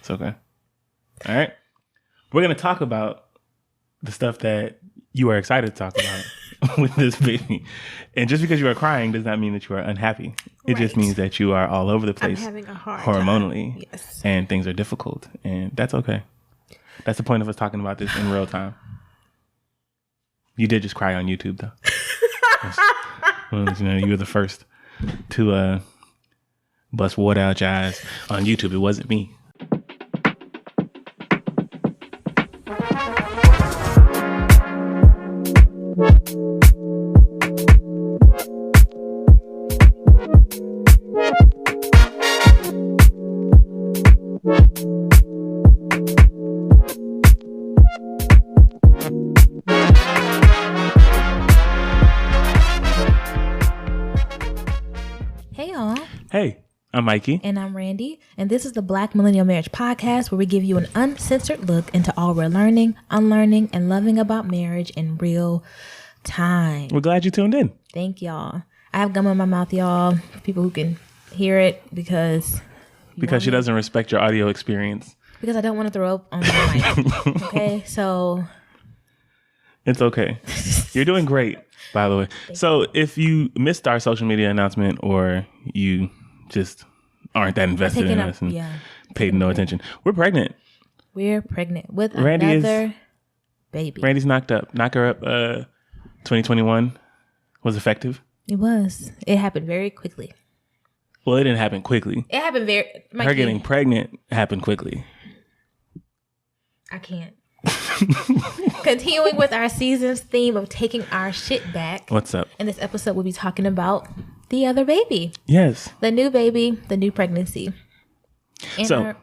It's okay. All right. We're going to talk about the stuff that you are excited to talk about with this baby. And just because you are crying does not mean that you are unhappy. It just means that you are all over the place. I'm having a hard hormonally. time. Yes. And things are difficult. And that's okay. That's the point of us talking about this in real time. You did just cry on YouTube, though. Well, you were the first to bust water out your eyes on YouTube. It wasn't me. Hey, I'm Mikey. And I'm Randie. And this is the Black Millennial Marriage Podcast, where we give you an uncensored look into all we're learning, unlearning, and loving about marriage in real time. We're glad you tuned in. Thank y'all. I have gum in my mouth, y'all, for people who can hear it because she doesn't respect your audio experience. Because I don't want to throw up on my mic. Okay, so. It's okay. You're doing great, by the way. So if you missed our social media announcement or you just aren't that invested in us and paid no attention, we're pregnant. We're pregnant with another baby. Randy's knocked up. Knock her up 2021 was effective. It was. It happened very quickly. Well, it didn't happen quickly. It happened very... Her getting pregnant happened quickly. I can't. Continuing with our season's theme of taking our shit back. What's up? In this episode, we'll be talking about the other baby. Yes. The new baby, the new pregnancy. In our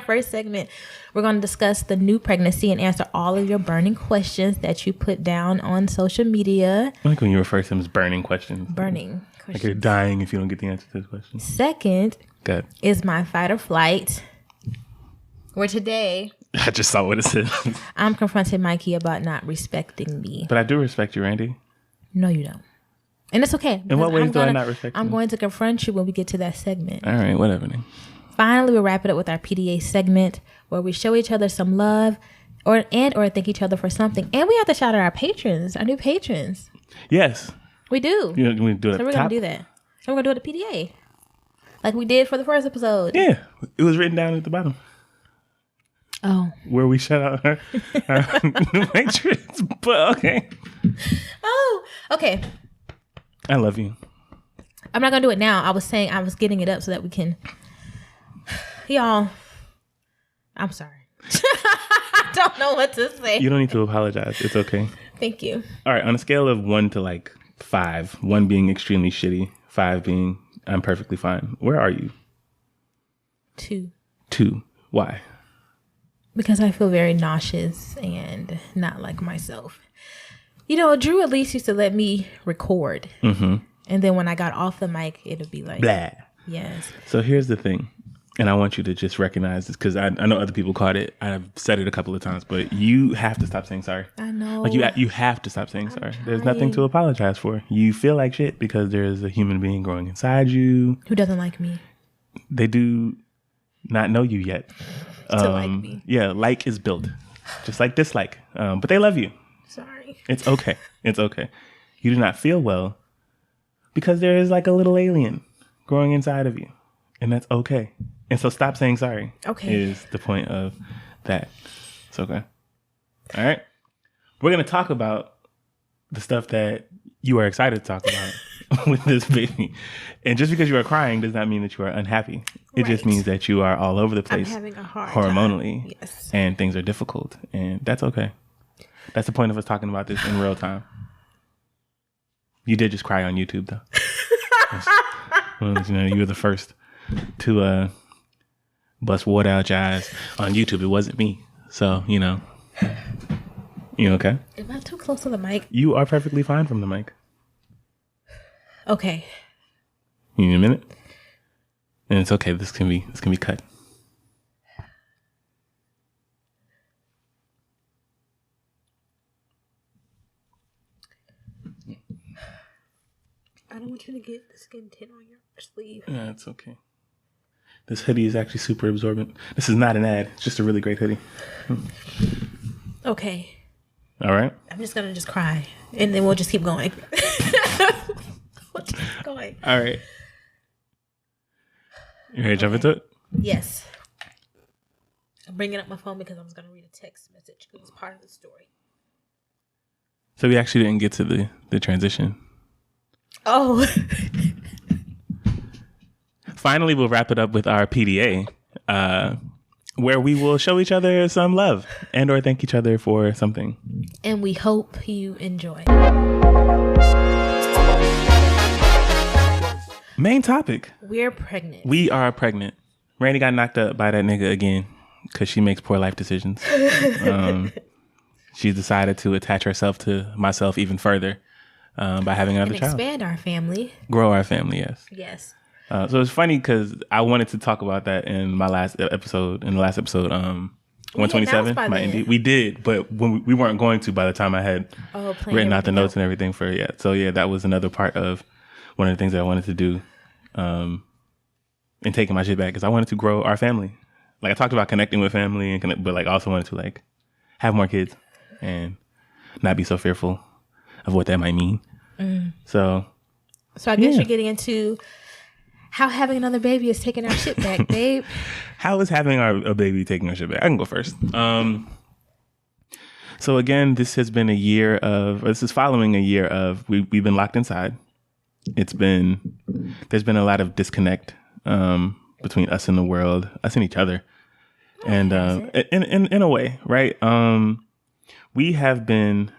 first segment, we're going to discuss the new pregnancy and answer all of your burning questions that you put down on social media. I like when you refer to them as burning questions. Burning questions. Like you're dying if you don't get the answer to this question. Second is my fight or flight, where today... I just saw what it said. I'm confronting Mikey about not respecting me. But I do respect you, Randie. No, you don't. And it's okay. In what ways do I not respect you? I'm going to confront you when we get to that segment. All right, whatever. Then. Finally, we'll wrap it up with our PDA segment, where we show each other some love or thank each other for something. And we have to shout out our patrons, our new patrons. Yes. We do. We do it so we're going to do that. And we're going to do it at PDA. Like we did for the first episode. Yeah. It was written down at the bottom. Oh. Where we shout out our new patrons. But okay. Oh, okay. I love you. I'm not going to do it now. I was saying I was getting it up so that we can... Y'all, I'm sorry. I don't know what to say. You don't need to apologize. It's okay. Thank you. All right. On a scale of 1 to like 5, 1 being extremely shitty, 5 being I'm perfectly fine, where are you? 2. 2. Why? Because I feel very nauseous and not like myself. You know, Drew at least used to let me record. Mm-hmm. And then when I got off the mic, it would be like... Blah. Yes. So here's the thing. And I want you to just recognize this because I know other people caught it. I've said it a couple of times, but you have to stop saying sorry. I know. Like you have to stop saying sorry. There's nothing to apologize for. You feel like shit because there's a human being growing inside you. Who doesn't like me? They do not know you yet. To like me. Yeah, like is built. Just like dislike. But they love you. Sorry. It's okay. It's okay. You do not feel well because there is like a little alien growing inside of you. And that's okay. And so stop saying sorry. Okay. Is the point of that. It's okay. All right. We're going to talk about the stuff that you are excited to talk about with this baby. And just because you are crying does not mean that you are unhappy. It just means that you are all over the place. I'm having a hard hormonally. time. Yes. And things are difficult. And that's okay. That's the point of us talking about this in real time. You did just cry on YouTube, though. Well, you were the first to bust water out your eyes on YouTube. It wasn't me. So, you okay? Am I too close to the mic? You are perfectly fine from the mic. Okay. You need a minute? And it's okay. This can be cut. I don't want you to get the skin tint on your sleeve. Yeah, it's okay. This hoodie is actually super absorbent. This is not an ad. It's just a really great hoodie. Okay. All right. I'm just going to just cry. And then we'll just keep going. We'll just keep going. All right. You ready to jump into it? Yes. I'm bringing up my phone because I was going to read a text message because it's part of the story. So we actually didn't get to the transition. Oh. Finally, we'll wrap it up with our PDA, where we will show each other some love and or thank each other for something. And we hope you enjoy. Main topic. We're pregnant. We are pregnant. Randie got knocked up by that nigga again because she makes poor life decisions. She decided to attach herself to myself even further by having another child. Expand our family. Grow our family, yes. Yes. So it's funny because I wanted to talk about that in my last episode, 127, my indie. We did, but when we weren't going to by the time I had written out the notes and everything for it yet. So yeah, that was another part of one of the things that I wanted to do in taking my shit back because I wanted to grow our family. Like I talked about connecting with family, but like also wanted to like have more kids and not be so fearful of what that might mean. So I guess you're getting into how having another baby is taking our shit back, babe. How is having a baby taking our shit back? I can go first. So again, this is following a year of we've been locked inside. There's been a lot of disconnect between us and the world, us and each other, and in a way, right? We have been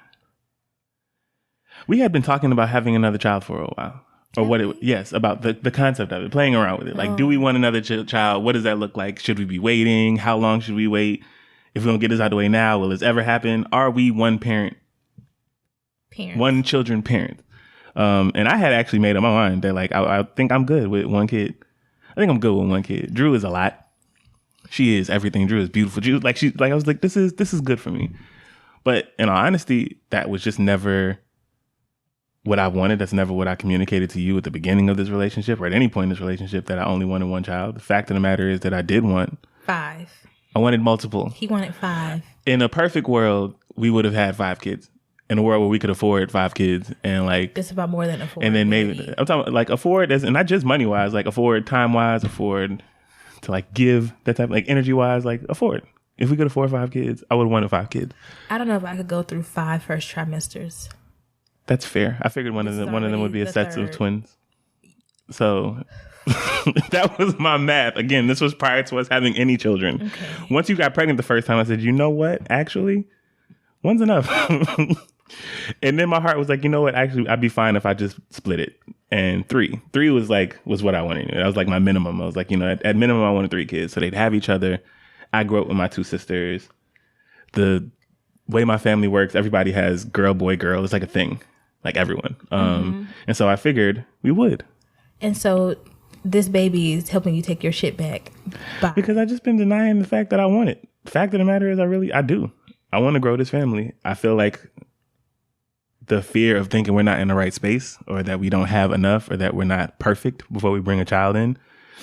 talking about having another child for a while. Or about the concept of it, playing around with it. Like, do we want another child? What does that look like? Should we be waiting? How long should we wait? If we don't get this out of the way now, will this ever happen? Are we one children parent? And I had actually made up my mind that like, I think I'm good with one kid. I think I'm good with one kid. Drew is a lot. She is everything. Drew is beautiful. Drew, I was like, this is good for me. But in all honesty, that was just never what I wanted. That's never what I communicated to you at the beginning of this relationship or at any point in this relationship, that I only wanted one child. The fact of the matter is that I did want 5. I wanted multiple. He wanted 5. In a perfect world, we would have had 5 kids. In a world where we could afford 5 kids and like it's about more than afford. And then maybe I'm talking like afford as, and not just money wise, like afford time wise, afford to like give that type, like energy wise, like afford. If we could afford 5 kids, I would have wanted 5 kids. I don't know if I could go through 5 first trimesters. That's fair. I figured one of them would be a set of twins. So that was my math. Again, this was prior to us having any children. Okay. Once you got pregnant the first time, I said, you know what? Actually, one's enough. And then my heart was like, you know what? Actually, I'd be fine if I just split it. And 3 was what I wanted. That was like my minimum. I was like, at minimum, I wanted 3 kids. So they'd have each other. I grew up with my 2 sisters. The way my family works, everybody has girl, boy, girl. It's like a thing. Like everyone. And so I figured we would. And so this baby is helping you take your shit back. Bye. Because I just been denying the fact that I want it. The fact of the matter is I do. I want to grow this family. I feel like the fear of thinking we're not in the right space or that we don't have enough or that we're not perfect before we bring a child in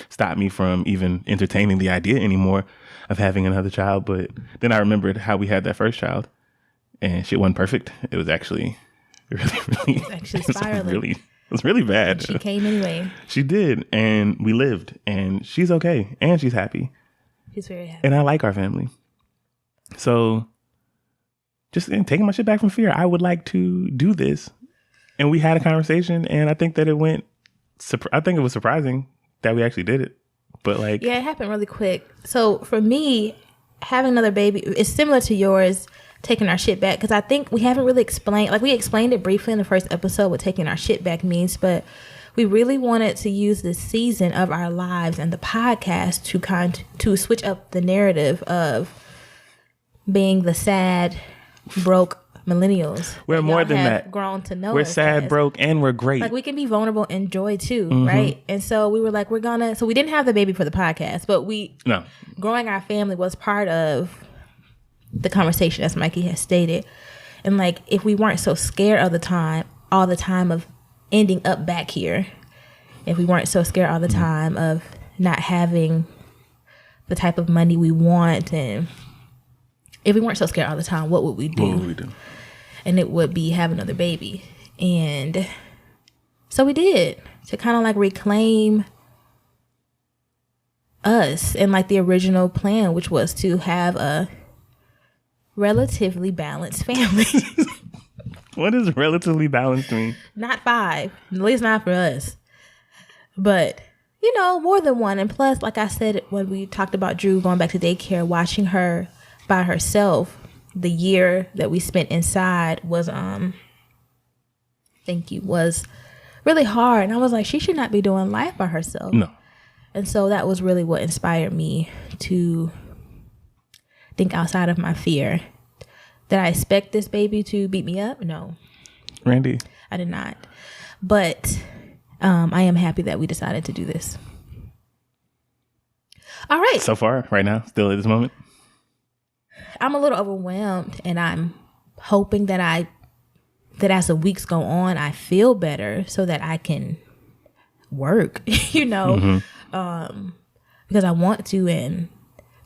stopped me from even entertaining the idea anymore of having another child. But then I remembered how we had that first child and shit wasn't perfect. It was actually really, spiraling. It was really bad. She came anyway. She did, and we lived, and she's okay, and she's happy. She's very happy, and I like our family. So, just taking my shit back from fear, I would like to do this, and we had a conversation, and I think that it went. I think it was surprising that we actually did it, but like, yeah, it happened really quick. So for me, having another baby is similar to yours. Taking our shit back, because I think we haven't really explained, like we explained it briefly in the first episode what taking our shit back means, but we really wanted to use this season of our lives and the podcast to switch up the narrative of being the sad, broke millennials. We're more than that. Grown to know we're sad, as. Broke, and we're great. Like we can be vulnerable and joy too, right? And so we were like, so we didn't have the baby for the podcast, but growing our family was part of the conversation, as Mikey has stated. And like, if we weren't so scared all the time of ending up back here, if we weren't so scared all the time of not having the type of money we want, and if we weren't so scared all the time, what would we do? What would we do? And it would be have another baby. And so we did, to kind of like reclaim us and like the original plan, which was to have a relatively balanced family. What does relatively balanced mean? Not 5, at least not for us. But, you know, more than one. And plus, like I said, when we talked about Drew going back to daycare, watching her by herself, the year that we spent inside was, was really hard. And I was like, she should not be doing life by herself. No. And so that was really what inspired me to think outside of my fear. Did I expect this baby to beat me up? No. Randie? I did not. But I am happy that we decided to do this. All right. So far, right now, still at this moment? I'm a little overwhelmed, and I'm hoping that as the weeks go on, I feel better so that I can work, you know, because I want to. And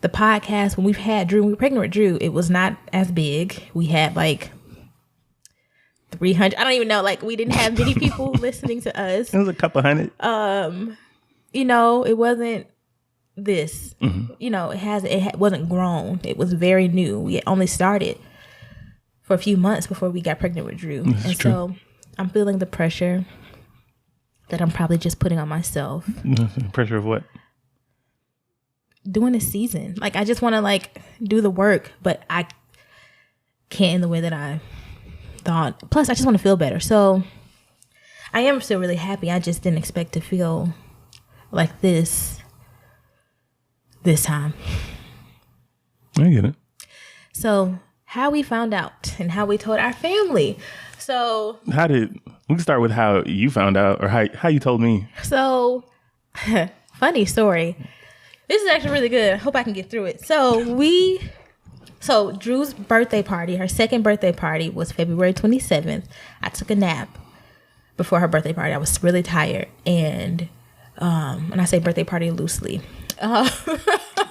the podcast, when we've had Drew, when we were pregnant with Drew, it was not as big. We had like 300. I don't even know. Like, we didn't have many people listening to us. It was a couple hundred. You know, it wasn't this. You know, it wasn't grown. It was very new. We had only started for a few months before we got pregnant with Drew. That's true. So I'm feeling the pressure that I'm probably just putting on myself. Pressure of what? Doing a season. Like, I just want to like do the work, but I can't in the way that I thought. Plus, I just want to feel better. So I am still really happy. I just didn't expect to feel like this time. I get it. So how we found out and how we told our family. So we can start with how you found out, or how you told me. So funny story. This is actually really good. I hope I can get through it. So Drew's birthday party, her second birthday party, was February 27th. I took a nap before her birthday party. I was really tired. And I say birthday party loosely.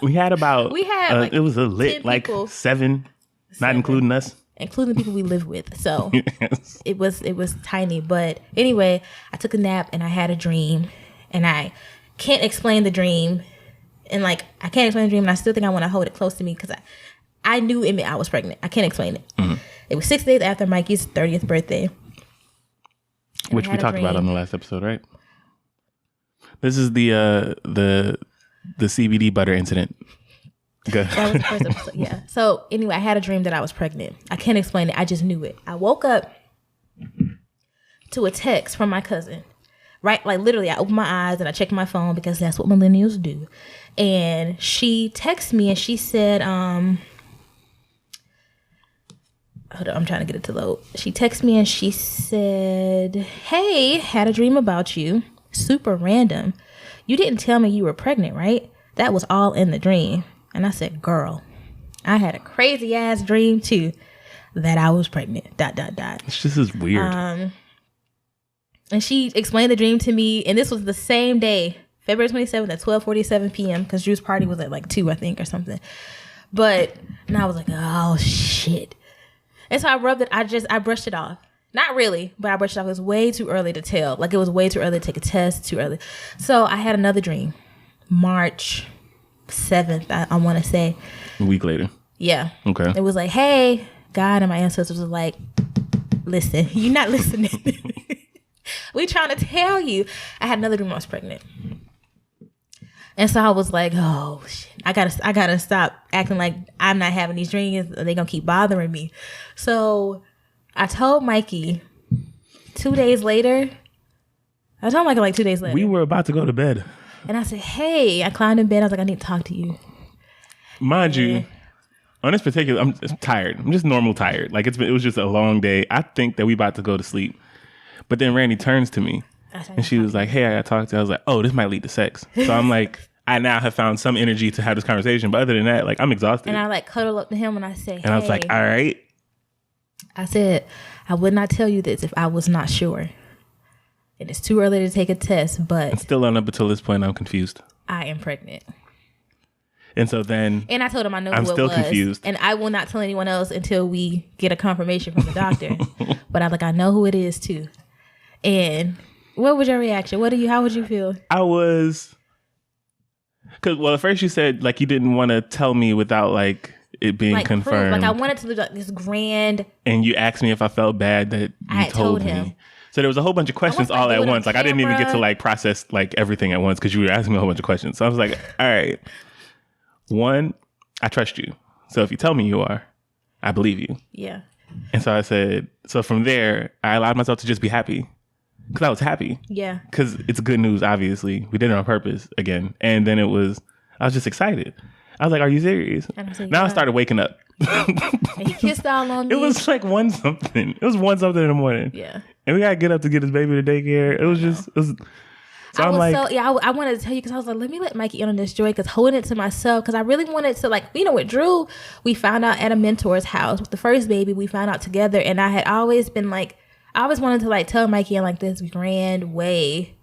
We had like, it was a lit, like people. seven, not including us. Including the people we live with. So yes. It was tiny. But anyway, I took a nap and I had a dream. And I can't explain the dream. And like, I can't explain the dream. And I still think I want to hold it close to me because I knew it meant I was pregnant. I can't explain it. It was 6 days after Mikey's 30th birthday. Which we talked about on the last episode, right? This is the CBD butter incident. Good. That was the first episode, yeah. So anyway, I had a dream that I was pregnant. I can't explain it. I just knew it. I woke up to a text from my cousin. Right? Like literally, I opened my eyes and I checked my phone because that's what millennials do. And she texted me and she said, hold on, I'm trying to get it to load. She texted me and she said, hey, had a dream about you. Super random. You didn't tell me you were pregnant, right? That was all in the dream. And I said, girl, I had a crazy ass dream too that I was pregnant. ... It's just as weird. And she explained the dream to me. And this was the same day, February 27th at 12:47 p.m. Because Drew's party was at like 2, I think, or something. And I was like, oh, shit. And so I I brushed it off. Not really, but I brushed it off. It was way too early to tell. Like, it was way too early to take a test, too early. So I had another dream. March 7th, I want to say. A week later. Yeah. Okay. It was like, hey, God and my ancestors were like, listen, you're not listening. We trying to tell you. I had another dream I was pregnant. And so I was like, oh, shit. I gotta stop acting like I'm not having these dreams. They're gonna keep bothering me. So I told Mikey 2 days later. I told Mikey like 2 days later. We were about to go to bed. And I said, hey, I climbed in bed. I was like, I need to talk to you. Mind you, on this particular, I'm tired. I'm just normal tired. Like, it was just a long day. I think that we about to go to sleep. But then Randie turns to me and she was like, hey, I got to talk to you. I was like, oh, this might lead to sex. So I'm like, I now have found some energy to have this conversation. But other than that, like, I'm exhausted. And I like cuddle up to him and I say, hey. And I was like, all right. I said, I would not tell you this if I was not sure. It is too early to take a test, but... And still on up until this point, I'm confused. I am pregnant. And so then... And I told him I know I'm who it still was. confused. And I will not tell anyone else until we get a confirmation from the doctor. But I'm like, I know who it is too. And what was your reaction? How would you feel? I was... Because, well, at first you said, like, you didn't want to tell me without, like, it being like, confirmed. Like, I wanted to look like this grand... And you asked me if I felt bad that you told him. Me. So there was a whole bunch of questions all at once. Like, I didn't even get to, like, process, like, everything at once because you were asking me a whole bunch of questions. So I was like, all right. One, I trust you. So if you tell me you are, I believe you. Yeah. And so I said... So from there, I allowed myself to just be happy. Because I was happy. Yeah. Because it's good news, obviously. We did it on purpose again. And then I was just excited. I was like, are you serious? Now I started waking up. And he kissed all on me. It was like 1 something. It was 1 something in the morning. Yeah. And we got to get up to get his baby to daycare. It was just... So I'm like... I wanted to tell you because I was like, let me let Mikey in on this joy because holding it to myself because I really wanted to like, with Drew, we found out at a mentor's house. With the first baby, we found out together. And I had always been like, I always wanted to like tell Mikey in like this grand way,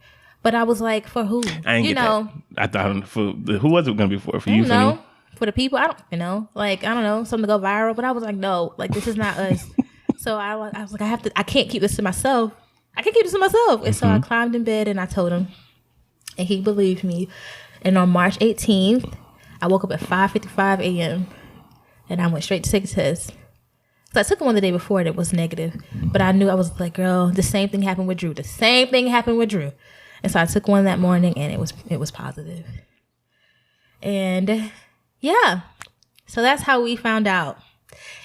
but I was like, for who? I didn't get that. I thought who was it going to be for? For you? For me? For the people? I don't know. Like I don't know, something to go viral. But I was like, no, like this is not us. So I was like, I can't keep this to myself. And so I climbed in bed and I told him, and he believed me. And on March 18th, I woke up at 5:55 a.m. and I went straight to take a test. So I took one the day before and it was negative. But I knew I was like, girl, the same thing happened with Drew. And so I took one that morning and it was positive. And yeah. So that's how we found out.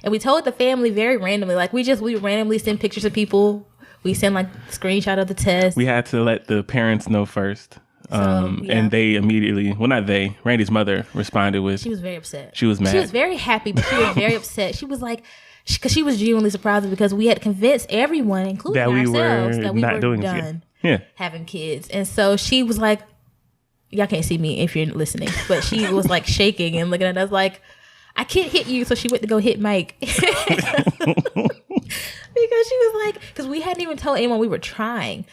And we told the family very randomly. Like we randomly send pictures of people. We send like screenshot of the test. We had to let the parents know first. And they immediately, well, not they, Randy's mother responded with. She was very upset. She was mad. She was very happy, but she was very upset. She was like, because she was genuinely surprised because we had convinced everyone, including ourselves, that we were done having kids. And so she was like, y'all can't see me if you're listening, but she was like shaking and looking at us like, I can't hit you. So she went to go hit Mike. Because she was like, because we hadn't even told anyone we were trying.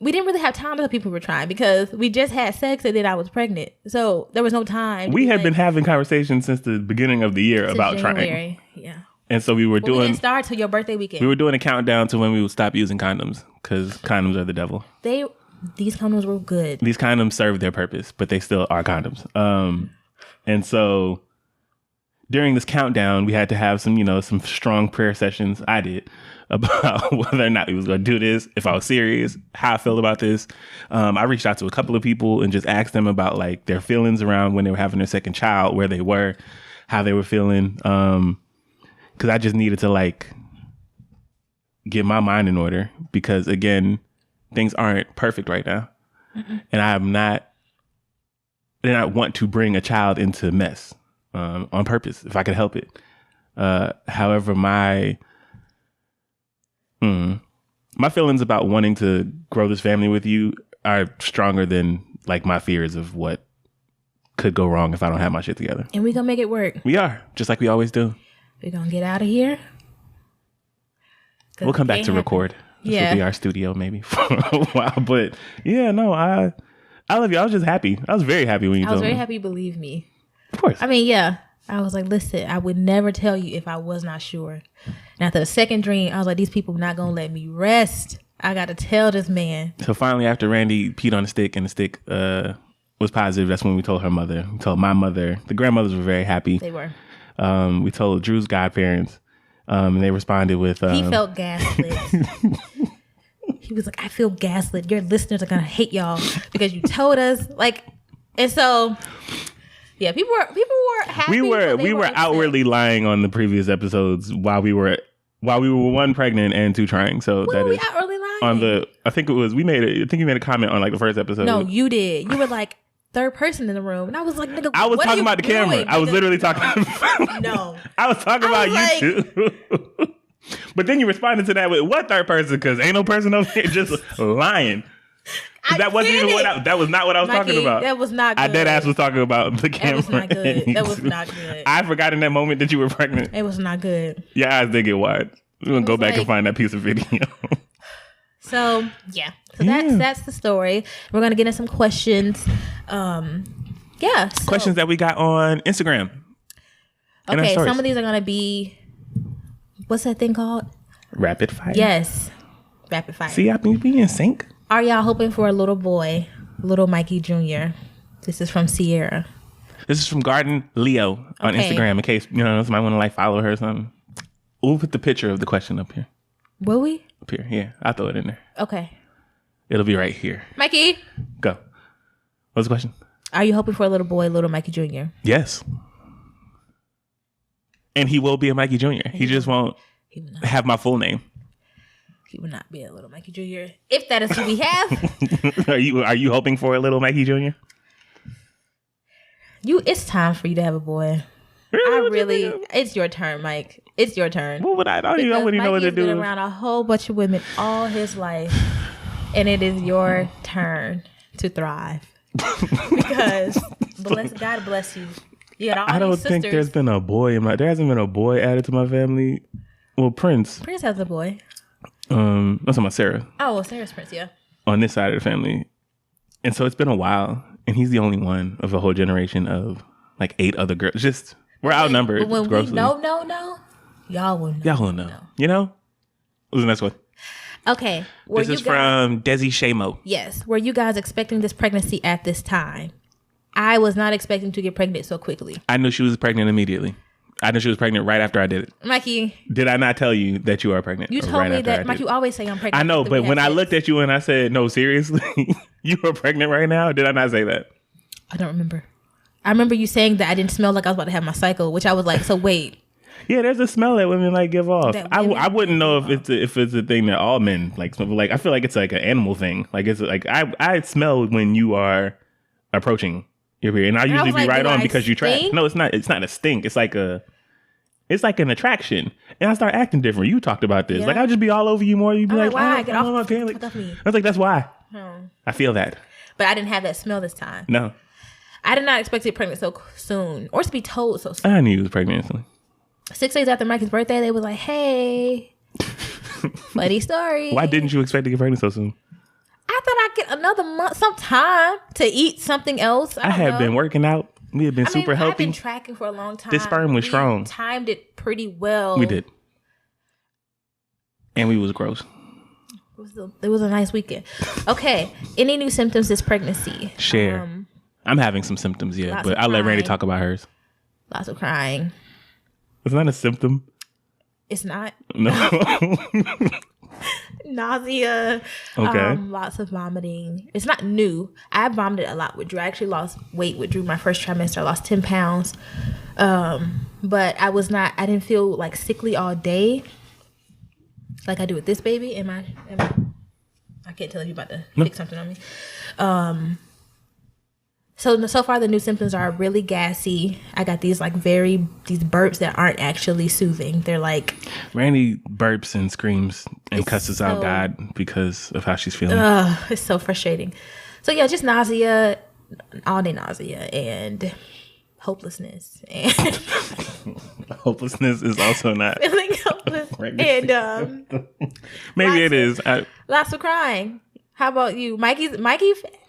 We didn't really have time to tell people we were trying because we just had sex and then I was pregnant. So there was no time. We had been having conversations since the beginning of the year about trying. Yeah. And so we didn't start till your birthday weekend. We were doing a countdown to when we would stop using condoms because condoms are the devil. These condoms were good. These condoms serve their purpose, but they still are condoms. And so during this countdown, we had to have some strong prayer sessions. I did about whether or not we was going to do this, if I was serious, how I felt about this. I reached out to a couple of people and just asked them about like their feelings around when they were having their second child, where they were, how they were feeling. Because I just needed to like get my mind in order because again, things aren't perfect right now. Mm-mm. And I want to bring a child into mess on purpose if I could help it. However, my feelings about wanting to grow this family with you are stronger than like my fears of what could go wrong if I don't have my shit together. And we're going to make it work. We are, just like we always do. We're going to get out of here. We'll come back to record. This will be our studio maybe for a while. But yeah, no, I love you. I was just happy. I was very happy when you told me. I was very happy, believe me. Of course. I mean, yeah. I was like, listen, I would never tell you if I was not sure. And after the second dream, I was like, these people are not going to let me rest. I got to tell this man. So finally, after Randie peed on the stick and the stick was positive, that's when we told her mother. We told my mother. The grandmothers were very happy. They were. We told Drew's godparents, and they responded with... he felt gaslit. He was like, I feel gaslit. Your listeners are going to hate y'all because you told us. Like, and so... Yeah, people were happy. We were outwardly lying on the previous episodes while we were 1 pregnant and 2 trying. So that is outwardly lying. On the I think you made a comment on like the first episode. No, you did. You were like third person in the room, and I was like, nigga, I was talking about the camera. I was literally talking. No, I was talking about you too. But then you responded to that with what third person? Because ain't no person over here just lying. That wasn't even that was not what I was talking about. That was not good. I dead ass was talking about the camera. That was not good. That was not good. I forgot in that moment that you were pregnant. It was not good. Your eyes did get wide. We're going to go back and find that piece of video. So, yeah. So that's the story. We're going to get in some questions. Yeah. Questions that we got on Instagram. Okay, some of these are gonna be, what's that thing called? Rapid fire. Yes, rapid fire. See, I mean, be in sync. Are y'all hoping for a little boy, little Mikey Jr.? This is from Sierra. This is from Garden Leo on Instagram. In case somebody want to like follow her or something. We'll put the picture of the question up here. Will we? Up here, yeah. I'll throw it in there. Okay. It'll be right here. Mikey, go. What's the question? Are you hoping for a little boy, little Mikey Jr.? Yes. And he will be a Mikey Jr. He just won't have my full name. He will not be a little Mikey Jr. If that is who we have. Are you hoping for a little Mikey Jr.? It's time for you to have a boy. Really? It's your turn, Mike. It's your turn. What would I don't even know what to do. He's been around a whole bunch of women all his life, and it is your turn to thrive. Because God bless you. You got all I don't these think there's been a boy there hasn't been a boy added to my family. Well, Prince has a boy. I'm talking about Sarah. Oh, well, Sarah's Prince, yeah. On this side of the family. And so it's been a while, and he's the only one of a whole generation of like 8 other girls. We're outnumbered. When grossly. Y'all will know. Y'all will know. You know? What's the next one? Okay. This is from Desi Shamo. Yes. Were you guys expecting this pregnancy at this time? I was not expecting to get pregnant so quickly. I knew she was pregnant immediately. I knew she was pregnant right after I did it. Mikey. Did I not tell you that you are pregnant? You told me that, Mikey, you always say I'm pregnant. I know, but when I looked at you and I said, no, seriously, you are pregnant right now? Did I not say that? I don't remember. I remember you saying that I didn't smell like I was about to have my cycle, which I was like, so wait. Yeah, there's a smell that women like give off. I wouldn't know if it's a thing that all men like smell. Like I feel like it's like an animal thing. Like it's like I smell when you are approaching your period, and I usually be right on because you track. No, it's not. It's not a stink. It's like an attraction, and I start acting different. You talked about this. Yeah. Like I'll just be all over you more. You'd be like, why? Get off my like, I was like, that's why. I feel that. But I didn't have that smell this time. No. I did not expect to get pregnant so soon, or to be told so soon. I knew you was pregnant instantly. 6 days after Mikey's birthday, they was like, "Hey, funny story." Why didn't you expect to get pregnant so soon? I thought I'd get another month, some time to eat something else. I have been working out. We have been super healthy. I've been tracking for a long time. This sperm was strong. Timed it pretty well. We did, and we was gross. It was a nice weekend. Okay, any new symptoms this pregnancy? Share. I'm having some symptoms, yeah, but I'll let Randie talk about hers. Lots of crying. It's not a symptom. It's not? No. Nausea. Okay. Lots of vomiting. It's not new. I vomited a lot with Drew. I actually lost weight with Drew my first trimester. I lost 10 pounds. But I didn't feel like sickly all day like I do with this baby. I can't tell if you're about to fix something on me. So far the new symptoms are really gassy. I got these burps that aren't actually soothing. They're like Randie burps and screams and cusses out God because of how she's feeling. It's so frustrating. So yeah, just nausea, all day nausea and hopelessness. And hopelessness is also not feeling hopeless. And maybe it is. Lots of crying. How about you? Mikey,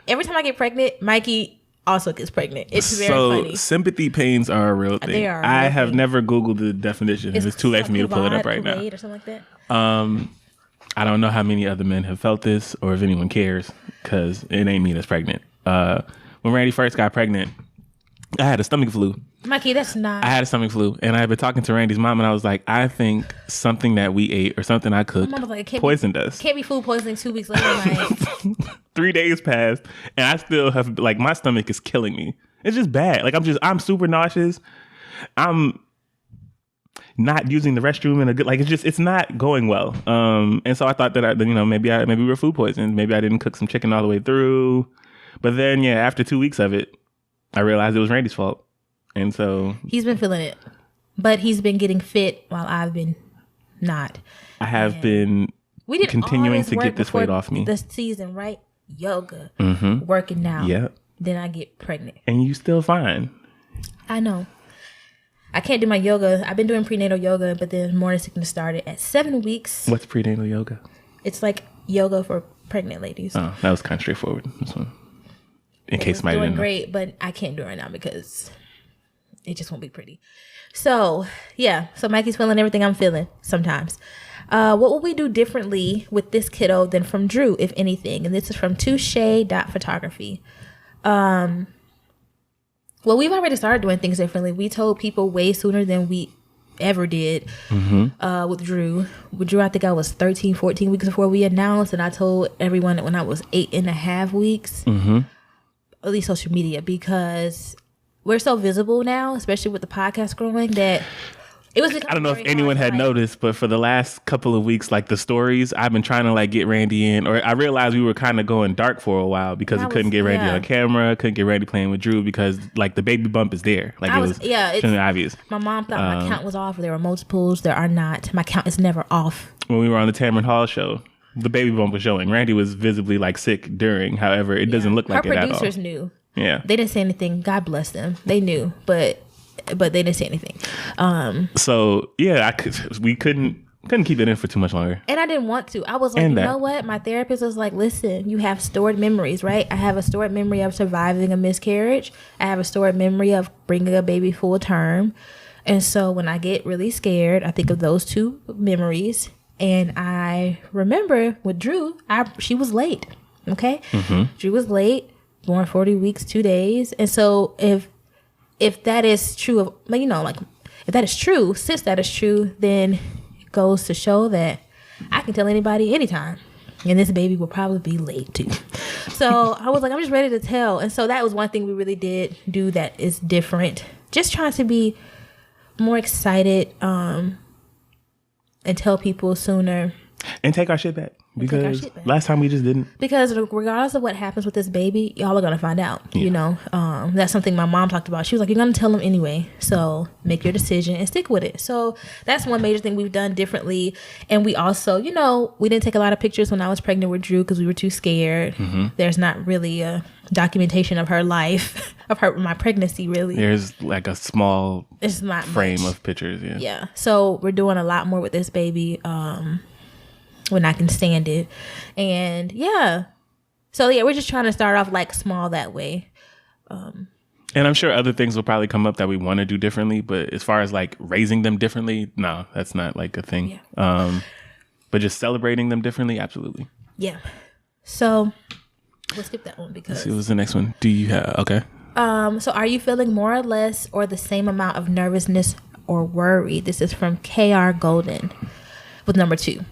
every time I get pregnant, Mikey also gets pregnant. It's very funny. Sympathy pains are a real thing. They are. I have never Googled the definition. It's too late for me to pull it up right now. Or something like that. I don't know how many other men have felt this or if anyone cares because it ain't me that's pregnant. When Randie first got pregnant, I had a stomach flu. Mikey, that's not. I had a stomach flu, and I had been talking to Randie's mom, and I was like, I think something that we ate or something I cooked poisoned us. Can't be food poisoning 2 weeks later. Like 3 days passed, and I still have my stomach is killing me. It's just bad. I'm super nauseous. I'm not using the restroom in a good. It's not going well. And so I thought that maybe we were food poisoned. Maybe I didn't cook some chicken all the way through. But then after 2 weeks of it, I realized it was Randie's fault. And so he's been feeling it, but he's been getting fit while I've been not. I have been continuing to get this weight off me. This season, right? Yoga, working out. Yeah. Then I get pregnant. And you still fine. I know. I can't do my yoga. I've been doing prenatal yoga, but then morning sickness started at 7 weeks. What's prenatal yoga? It's like yoga for pregnant ladies. Oh, that was kind of straightforward. This one. in case somebody didn't know. Great, but I can't do it right now because it just won't be pretty. So yeah, so Mikey's feeling everything I'm feeling sometimes. What will we do differently with this kiddo than from Drew, if anything? And this is from touche.photography. Well, we've already started doing things differently. We told people way sooner than we ever did with Drew. With Drew, I think I was 13, 14 weeks before we announced, and I told everyone that when I was 8.5 weeks, at least social media, because we're so visible now, especially with the podcast growing, that it was. I don't know if anyone had noticed, but for the last couple of weeks, like the stories, I've been trying to like get Randie in, or I realized we were kind of going dark for a while because we couldn't get Randie on camera, couldn't get Randie playing with Drew because like the baby bump is there. Like it's obvious. My mom thought my count was off. There were multiples. There are not. My count is never off. When we were on the Tamron Hall show, the baby bump was showing. Randie was visibly like sick during. However, it doesn't look like it at all. Her producers knew. Yeah. They didn't say anything. God bless them. They knew, but they didn't say anything. So yeah, we couldn't keep it in for too much longer. And I didn't want to. I was like, you know what? My therapist was like, listen, you have stored memories, right? I have a stored memory of surviving a miscarriage. I have a stored memory of bringing a baby full term. And so when I get really scared, I think of those two memories. And I remember with Drew, she was late. Okay? Drew was late, born 40 weeks, 2 days. And so if that is true of, you know, like if that is true, since that is true, then it goes to show that I can tell anybody anytime. And this baby will probably be late too. So I was like, I'm just ready to tell. And so that was one thing we really did do that is different. Just trying to be more excited and tell people sooner. And take our shit back. Because last time we just didn't. Because regardless of what happens with this baby, y'all are going to find out. Yeah. You know, that's something my mom talked about. She was like, you're going to tell them anyway. So make your decision and stick with it. So that's one major thing we've done differently. And we also, you know, we didn't take a lot of pictures when I was pregnant with Drew because we were too scared. There's not really a documentation of her life, my pregnancy, really. There's like a small frame of pictures. Yeah. So we're doing a lot more with this baby. When I can stand it. And yeah. So yeah, we're just trying to start off like small that way. And I'm sure other things will probably come up that we want to do differently, but as far as like raising them differently, no, that's not like a thing. Yeah. But just celebrating them differently, absolutely. Yeah. So we'll skip that one because. Let's see, what's the next one? Do you have, okay. So are you feeling more or less or the same amount of nervousness or worry? This is from KR Golden with number 2.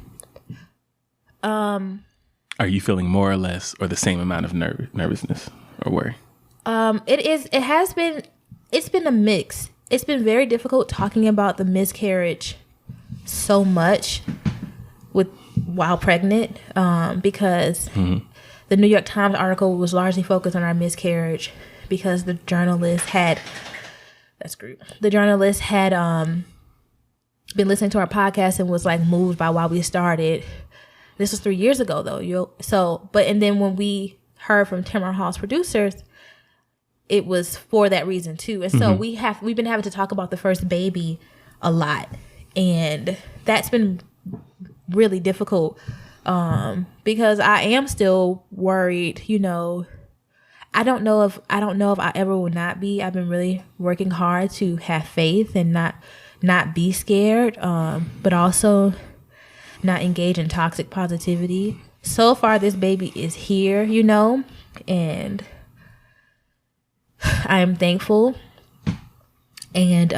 Are you feeling more or less or the same amount of nervousness or worry? It's been a mix. It's been very difficult talking about the miscarriage so much while pregnant, because the New York Times article was largely focused on our miscarriage because the journalist had been listening to our podcast and was like moved by why we started. This was 3 years ago, though. And then when we heard from Tamron Hall's producers, it was for that reason too. And so we've been having to talk about the first baby a lot, and that's been really difficult because I am still worried. You know, I don't know if I ever will not be. I've been really working hard to have faith and not be scared, but also not engage in toxic positivity. So far, this baby is here, you know, and I am thankful. And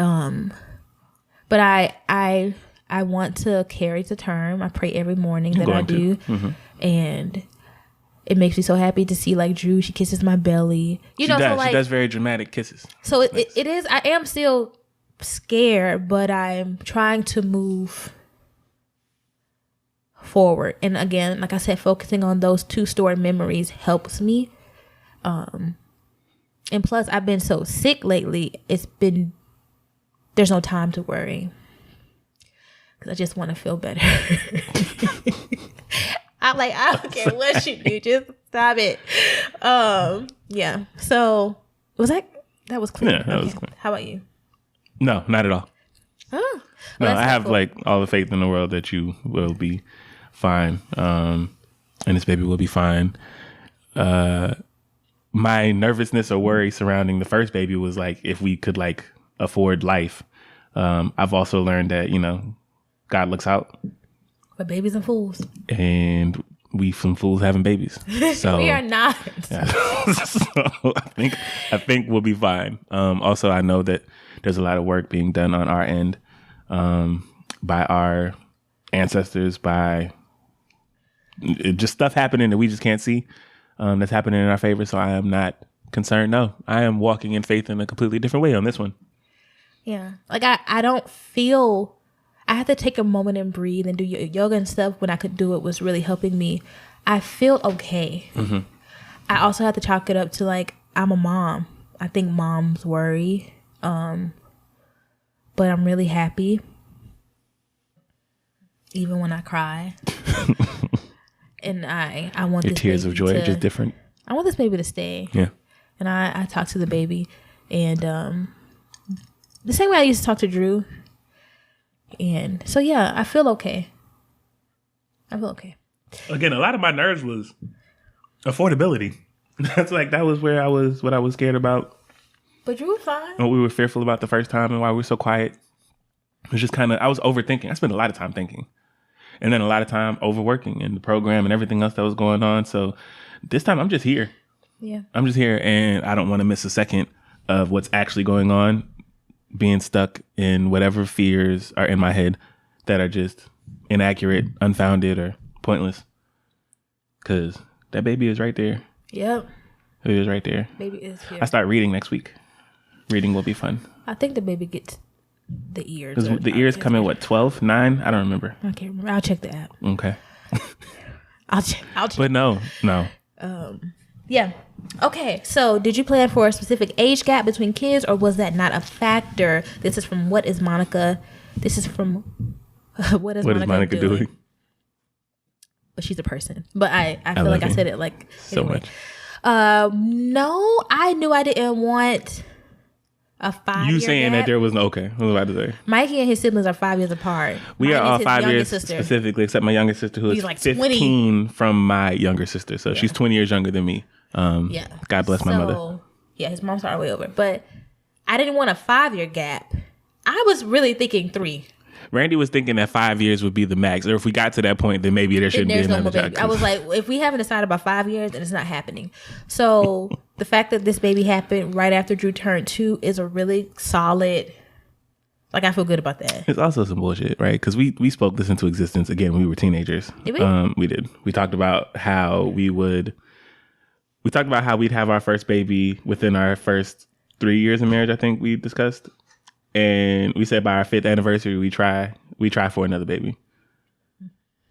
but I want to carry to term. I pray every morning that I do, and it makes me so happy to see like Drew. She kisses my belly. She does very dramatic kisses. So it is. I am still scared, but I'm trying to move forward. And again, like I said, focusing on those 2 stored memories helps me. And plus, I've been so sick lately. There's no time to worry because I just want to feel better. I'm like, I don't care what you do, just stop it. Yeah. So that was clear. Yeah, that was clear. How about you? No, not at all. Oh, no, I have like all the faith in the world that you will be fine, and this baby will be fine. my nervousness or worry surrounding the first baby was like, if we could like afford life. I've also learned that, God looks out. For babies and fools. And we some fools having babies. So we are not. Yeah. So I think we'll be fine. Also, I know that there's a lot of work being done on our end by our ancestors, by just stuff happening that we just can't see that's happening in our favor. So I am not concerned. No, I am walking in faith in a completely different way on this one. Yeah. Like I don't feel, I had to take a moment and breathe and do yoga and stuff when I could do it was really helping me. I feel okay. Mm-hmm. I also have to chalk it up to like, I'm a mom. I think moms worry. But I'm really happy. Even when I cry. And I want your this tears of joy are just different. I want this baby to stay. Yeah. And I talk to the baby and the same way I used to talk to Drew. And so yeah, I feel okay. Again, a lot of my nerves was affordability. That was what I was scared about. But you were fine. What we were fearful about the first time and why we were so quiet. It was just I was overthinking. I spent a lot of time thinking. And then a lot of time overworking in the program and everything else that was going on. So this time I'm just here. Yeah. I'm just here and I don't want to miss a second of what's actually going on, being stuck in whatever fears are in my head that are just inaccurate, unfounded, or pointless. Because that baby is right there. Yep. It is right there. Baby is here. I start reading next week. Reading will be fun. I think the baby gets the ears. Because the ears come in, 12, 9? I don't remember. I can't remember. I'll check the app. Okay. I'll check. But no. Yeah. Okay. So did you plan for a specific age gap between kids or was that not a factor? This is from What is Monica? This is from What is Monica doing? But she's a person. But I feel like I said it like so anyway. much. No, I knew I didn't want a 5 year You saying gap. that there was no, okay. What was I about to say? Mikey and his siblings are 5 years apart. We are all 5 years sister. specifically, except my younger sister who is like 15 20. from my younger sister. So she's 20 years younger than me. Yeah. God bless my mother. Yeah, his mom's far way over. But I didn't want a 5 year gap. I was really thinking 3. Randie was thinking that 5 years would be the max. Or if we got to that point, then maybe there shouldn't be another child. I was like, if we haven't decided about 5 years, then it's not happening. So the fact that this baby happened right after Drew turned 2 is a really solid, like I feel good about that. It's also some bullshit, right? Because we spoke this into existence again when we were teenagers. Did we? We did. We talked about how we'd have our first baby within our first 3 years of marriage, I think we discussed. And we said by our 5th anniversary, we try for another baby.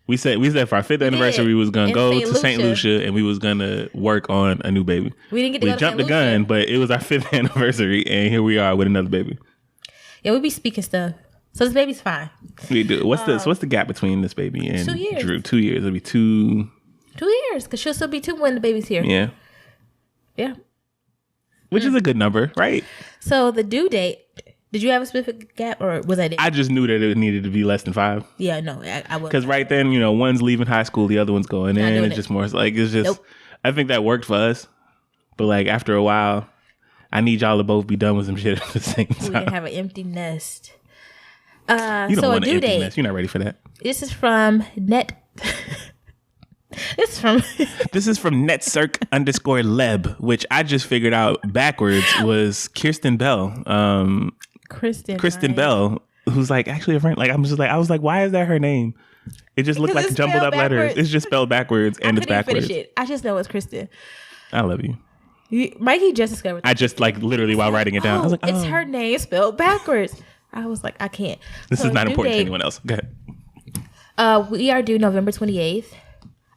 We said for our 5th anniversary, we was gonna go to St. Lucia and we was gonna work on a new baby. We didn't get to go to jumped the gun, but it was our 5th anniversary, and here we are with another baby. Yeah, we be speaking stuff. So this baby's fine. We do. What's the gap between this baby and 2 years. Drew? 2 years. It'll be 2 years, because she'll still be 2 when the baby's here. Yeah. Yeah. Which is a good number, right? So the due date. Did you have a specific gap, or was that it? I just knew that it needed to be less than 5. Yeah, no, I would. Because right then, one's leaving high school, the other one's going in. It's just more like, it's just, nope. I think that worked for us. But like after a while, I need y'all to both be done with some shit at the same time. We can have an empty nest. You don't want an empty nest. You're not ready for that. This is from This is from netcirc_leb, which I just figured out backwards was Kirsten Bell. Kristen Bell, who's like actually a friend. Like I was like, why is that her name? It just looked like jumbled up letters. It's just spelled backwards and it's backwards. Finish it. I just know it's Kristen. I love you. Mikey just discovered that. I just like literally while writing it down. I was like, it's her name spelled backwards. I was like, I can't. This is not important to anyone else. Go ahead. We are due November 28th.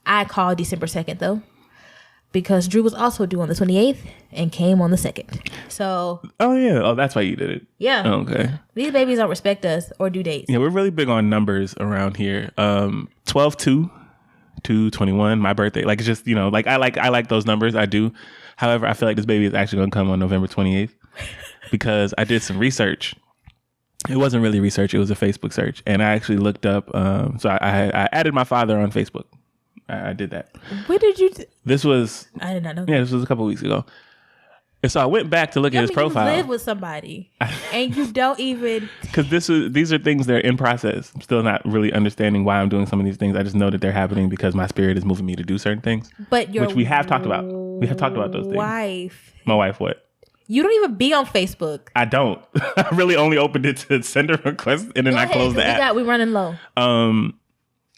I called December 2nd though, because Drew was also due on the 28th and came on the 2nd. So. Oh yeah. Oh, that's why you did it. Yeah. Okay. These babies don't respect us or due dates. Yeah, we're really big on numbers around here. 12/2, 2/21, my birthday. Like it's just like I like those numbers. I do. However, I feel like this baby is actually gonna come on November 28th because I did some research. It wasn't really research. It was a Facebook search, and I actually looked up. So I added my father on Facebook. I did that. When did you? This was. I did not know. Yeah, this was a couple of weeks ago. And so I went back to look at his profile. You live with somebody, and you don't even... Because these are things that are in process. I'm still not really understanding why I'm doing some of these things. I just know that they're happening because my spirit is moving me to do certain things. But which we have talked about. We have talked about those things. My wife, what? You don't even be on Facebook. I don't. I really only opened it to send a request, and then I closed the app. We're running low.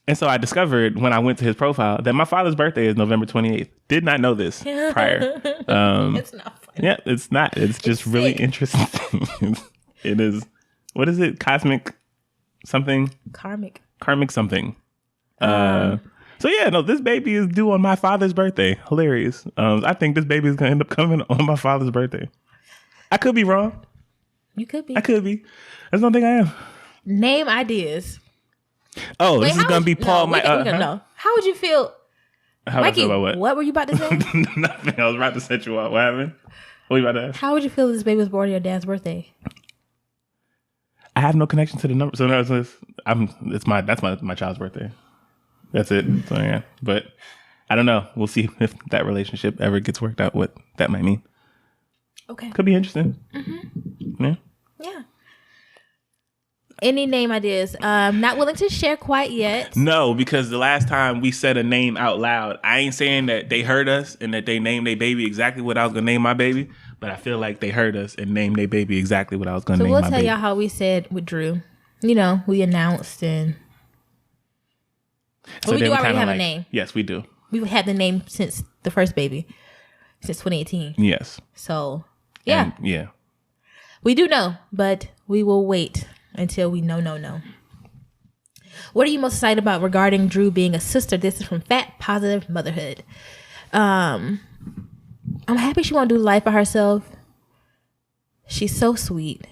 And so I discovered when I went to his profile that my father's birthday is November 28th. Did not know this prior. It's not funny. Yeah, it's not. It's just really interesting. It is. What is it? Cosmic something? Karmic something. So yeah, no, this baby is due on my father's birthday. Hilarious. I think this baby is going to end up coming on my father's birthday. I could be wrong. You could be. I could be. I just don't think I am. Name ideas. Oh, this is going to be Paul. We're going to know. How would you feel? How Mikey, would I feel about what were you about to say? Nothing. I was about to set you up. What happened? What were you about to ask? How would you feel if this baby was born on your dad's birthday? I have no connection to the number. So that's my child's birthday. That's it. So yeah. But I don't know. We'll see if that relationship ever gets worked out, what that might mean. Okay. Could be interesting. Mm-hmm. Yeah. Yeah. Any name ideas? Not willing to share quite yet. No, because the last time we said a name out loud, I ain't saying that they heard us and that they named their baby exactly what I was going to name my baby, but I feel like they heard us and named their baby exactly what I was going to name my baby. So we'll tell y'all how we said with Drew. You know, we announced and... So we do already have a name. Yes, we do. We've had the name since the first baby, since 2018. Yes. So, yeah. Yeah. We do know, but we will wait until we know. What are you most excited about regarding Drew being a sister? This is from Fat Positive Motherhood. I'm happy she won't do life by herself. She's so sweet.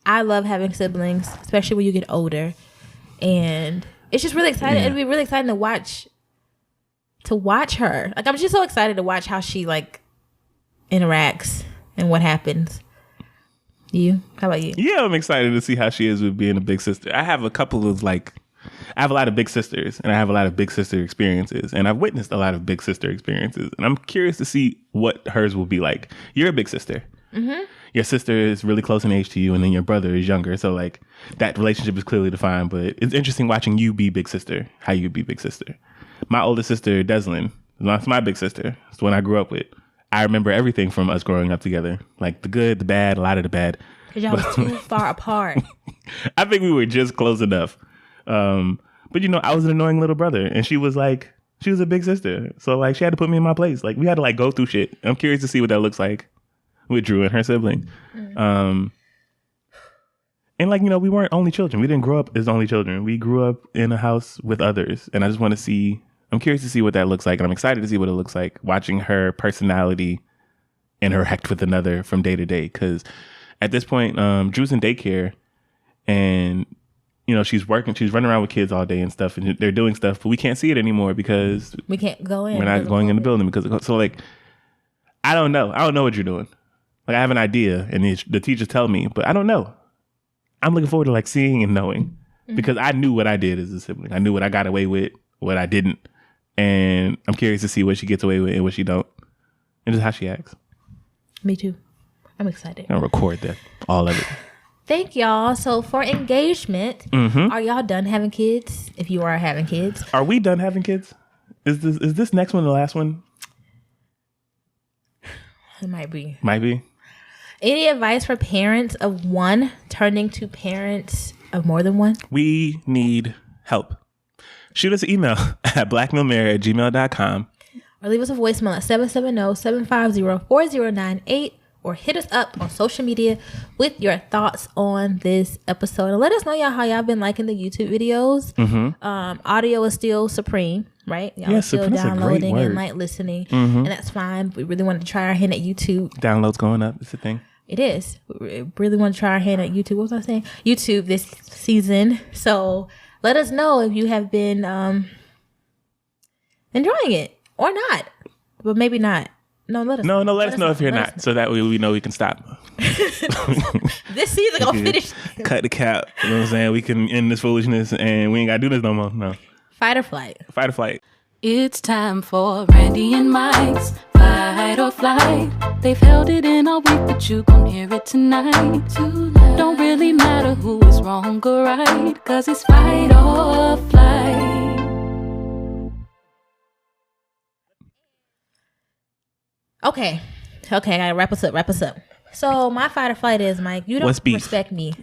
I love having siblings, especially when you get older. And it's just really exciting. Yeah. It'd be really exciting to watch her. Like, I'm just so excited to watch how she like interacts and what happens. You? How about you? Yeah, I'm excited to see how she is with being a big sister. I have a lot of big sisters, and I have a lot of big sister experiences, and I've witnessed a lot of big sister experiences, and I'm curious to see what hers will be like. You're a big sister. Mm-hmm. Your sister is really close in age to you, and then your brother is younger, so like that relationship is clearly defined. But it's interesting watching you be big sister, how you be big sister. My older sister, Deslin, that's my big sister. It's the one I grew up with. I remember everything from us growing up together, like the good, the bad, a lot of the bad. Because y'all was too far apart. I think we were just close enough. But you know, I was an annoying little brother, and she was a big sister. So like, she had to put me in my place. Like, we had to like go through shit. I'm curious to see what that looks like with Drew and her sibling. Mm. And like, you know, we weren't only children. We didn't grow up as only children. We grew up in a house with others. And I just want to see, I'm curious to see what that looks like. And I'm excited to see what it looks like watching her personality interact with another from day to day. Because at this point, Drew's in daycare, and you know, she's running around with kids all day and stuff, and they're doing stuff, but we can't see it anymore because we can't go in. We're not going in the building so like, I don't know what you're doing. Like, I have an idea, and the teachers tell me, but I don't know. I'm looking forward to like seeing and knowing, because I knew what I did as a sibling. I knew what I got away with, what I didn't, and I'm curious to see what she gets away with and what she don't, and just how she acts. Me too. I'm excited. I'll record that, all of it. Thank y'all. So for engagement, are y'all done having kids? If you are having kids, are we done having kids? Is this next one the last one? It might be. Might be. Any advice for parents of one turning to parents of more than one? We need help. Shoot us an email at blackmillmare@gmail.com. Or leave us a voicemail at 770-750-4098. Or hit us up on social media with your thoughts on this episode. And let us know, y'all, how y'all been liking the YouTube videos. Audio is still supreme, right? Y'all are still downloading and like listening. And that's fine. We really wanted to try our hand at YouTube. Downloads going up. It's a thing. It is. We really want to try our hand at YouTube. What was I saying? YouTube this season. So let us know if you have been enjoying it or not. But maybe not. Let us know if you're not, so that way we know we can stop. This season gonna finish. Cut the cap. You know what I'm saying? We can end this foolishness and we ain't gotta do this no more. No. Fight or flight. Fight or flight. It's time for Randie and Mike's Fight fight or flight. They've held it in all week, but you gon' hear it tonight. Don't really matter who is wrong or right, 'cause it's fight or flight. Okay, I gotta wrap us up. So my fight or flight is, Mike, you don't respect me.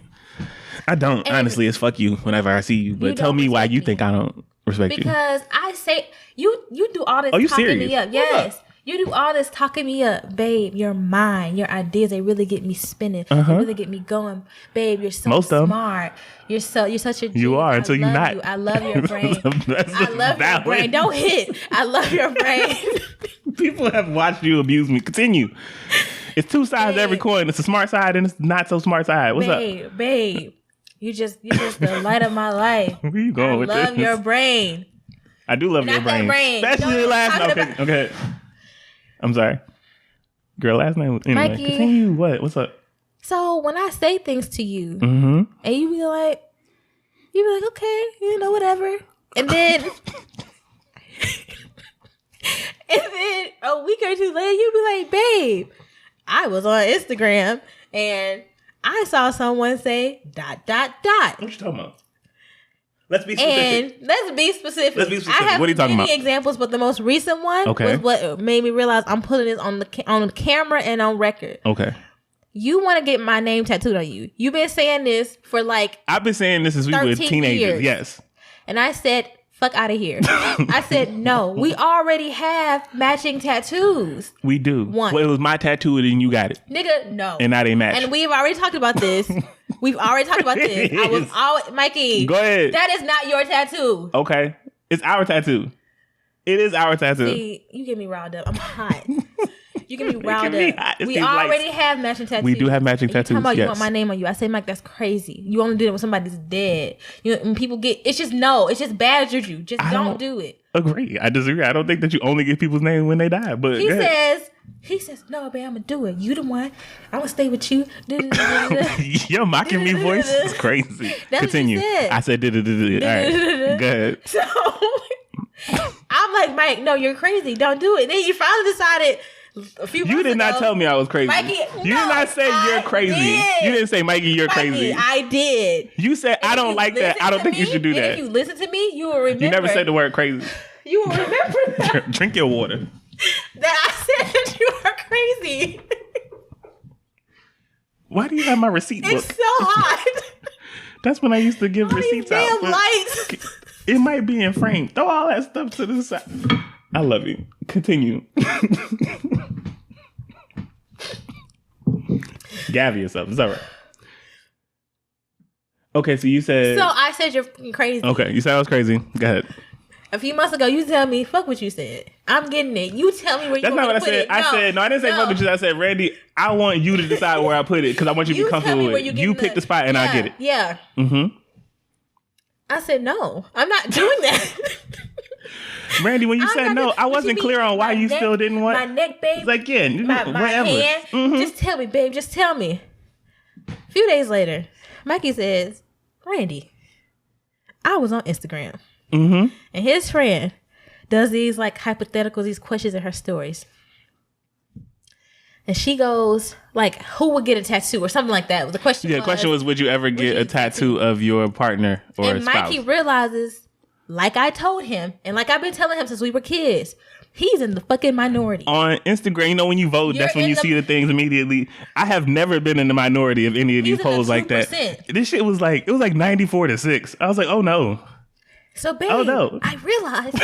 I don't. And honestly, it's fuck you whenever I see you. But tell me why you think I don't respect you. Because I say you do all this talking me up. Yes. You do all this talking me up. Babe, you're mine. Your ideas, they really get me spinning. They really get me going. Babe, you're so smart. You're such a genius. You are until you're not. I love your brain. I love your brain. Don't hit. I love your brain. People have watched you abuse me. Continue. It's two sides to every coin. It's a smart side and it's not so smart side. What's up? Babe. You just the light of my life. Where you going with this? I love your brain. I do love your brain. Especially your last name. Okay. I'm sorry. Girl, last name. Anyway, Mikey, continue. What's up? So when I say things to you, and you be like, okay, whatever. And then a week or two later, you be like, babe, I was on Instagram and I saw someone say ... What you talking about? Let's be specific. I have what are you talking about? many examples, but the most recent one was what made me realize I'm putting this on the camera and on record. Okay. You want to get my name tattooed on you. You've been saying this for I've been saying this since we were teenagers. Years. Yes. And I said, fuck out of here. I said, no, we already have matching tattoos. We do. Well, it was my tattoo and you got it. Nigga, no. And now they match. And we've already talked about this. I was always, Mikey. Go ahead. That is not your tattoo. Okay. It's our tattoo. It is our tattoo. See, you get me riled up. I'm hot. You get me riled up. We already have matching tattoos. We do have matching tattoos. Yes. You want my name on you. I say, Mike, that's crazy. You only do it when somebody's dead. When people it's just bad juju. Just don't do it. Agree. I disagree. I don't think that you only get people's name when they die. But he says, no, babe, I'm gonna do it. You the one. I'm gonna stay with you. Your mocking me voice is crazy. Continue. I said, all right, go ahead. So I'm like, Mike, no, you're crazy. Don't do it. Then you finally decided a few months ago. You did not tell me I was crazy. Mikey, you did not say you're crazy. You didn't say, Mikey, you're crazy. I did. You said, I don't like that. I don't think you should do that. If you listen to me, you will remember. You never said the word crazy. You will remember that. Drink your water. That I said that you are crazy. Why do you have my receipt book? It's so hot. That's when I used to give receipts out. Damn lights. It might be in frame. Throw all that stuff to the side. I love you. Continue. Gather yourself. It's all right. Okay, so you said... So I said you're crazy. Okay, you said I was crazy. Go ahead. A few months ago, you tell me, fuck what you said. I'm getting it. You tell me where you want to put it. That's not what I said. I didn't say fuck what you said. I said, Randie, I want you to decide where I put it because I want you to be comfortable with it. You pick the spot and I get it. Yeah. Mm-hmm. I said, no, I'm not doing that. Randie, when you said no, I wasn't clear on why you still didn't want... My neck, babe. It's like, yeah, my whatever. Hand. Mm-hmm. Just tell me, babe. Just tell me. A few days later, Mikey says, Randie, I was on Instagram. Mm-hmm. And his friend does these like hypotheticals, these questions in her stories. And she goes like, who would get a tattoo or something like that. The question the question was, would you ever get a tattoo of your partner or and spouse? Mikey realizes, like I told him, and like I've been telling him since we were kids, he's in the fucking minority. On Instagram, when you vote, that's when you see the things immediately. I have never been in the minority of any of these polls like that. This shit was like, it was like 94-6. I was like, oh no. So, babe, I realized.